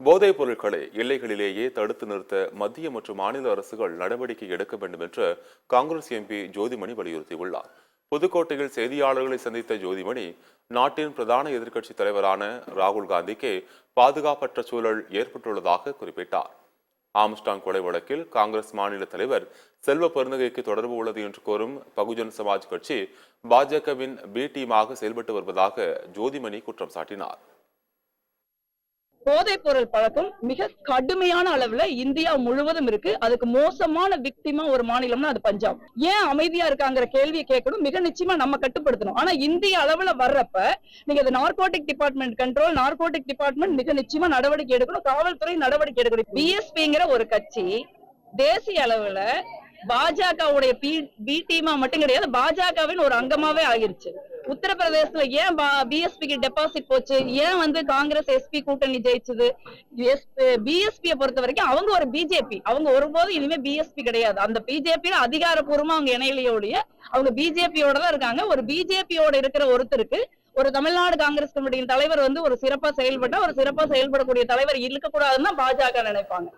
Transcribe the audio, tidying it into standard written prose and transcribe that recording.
போதைப் பொருட்களை எல்லைகளிலேயே தடுத்து நிறுத்த மத்திய மற்றும் மாநில அரசுகள் நடவடிக்கை எடுக்க வேண்டும் என்று காங்கிரஸ் எம்பி ஜோதிமணி வலியுறுத்தியுள்ளார். புதுக்கோட்டையில் செய்தியாளர்களை சந்தித்த ஜோதிமணி, நாட்டின் பிரதான எதிர்க்கட்சி தலைவரான ராகுல் காந்திக்கு பாதுகாப்பற்ற சூழல் ஏற்பட்டுள்ளதாக குறிப்பிட்டார். ஆம்ஸ்டாங் கொலை வழக்கில் காங்கிரஸ் மாநில தலைவர் செல்வ பெருந்தகைக்கு தொடர்பு உள்ளது என்று கூறும் பகுஜன் சமாஜ் கட்சி பாஜகவின் பி டீமாக செயல்பட்டு வருவதாக ஜோதிமணி குற்றம் சாட்டினார். போதைப் பொருள் பழக்கம் மிக கடுமையான அளவுல இந்தியா முழுவதும் இருக்கு. அதுக்கு மோசமான விக்டிமா ஒரு மாநிலம்னா அது பஞ்சாப். ஏன் அமைதியா இருக்காங்கிற கேள்வியை கேட்கணும். மிக நிச்சயமா நம்ம கட்டுப்படுத்தணும். ஆனா இந்திய அளவுல வர்றப்ப நீங்க narcotic department control, narcotic department மிக நிச்சயமா நடவடிக்கை எடுக்கணும். காவல்துறை நடவடிக்கை எடுக்கணும். பிஎஸ்பிங்கிற ஒரு கட்சி தேசிய அளவுல பாஜகவுடைய பி டீமா மட்டும் கிடையாது, பாஜகவின் ஒரு அங்கமாவே ஆகிருச்சு. உத்தரப்பிரதேசத்துல ஏன் பிஎஸ்பிக்கு டெபாசிட் போச்சு? ஏன் காங்கிரஸ் எஸ்பி கூட்டணி ஜெயிச்சது? பிஎஸ்பியை பொறுத்த வரைக்கும் அவங்க ஒரு பிஜேபி. அவங்க ஒருபோதும் இனிமே பிஎஸ்பி கிடையாது. அந்த பிஜேபியில அதிகாரப்பூர்வமா அவங்க இணையிலையோடைய அவங்க பிஜேபியோட தான் இருக்காங்க. ஒரு பிஜேபியோட இருக்கிற ஒருத்தருக்கு ஒரு தமிழ்நாடு காங்கிரஸ் கமிட்டியின் தலைவர் ஒரு சிறப்பா செயல்பட்டா, ஒரு சிறப்பா செயல்படக்கூடிய தலைவர் இருக்கக்கூடாதுன்னு பாஜக நினைப்பாங்க.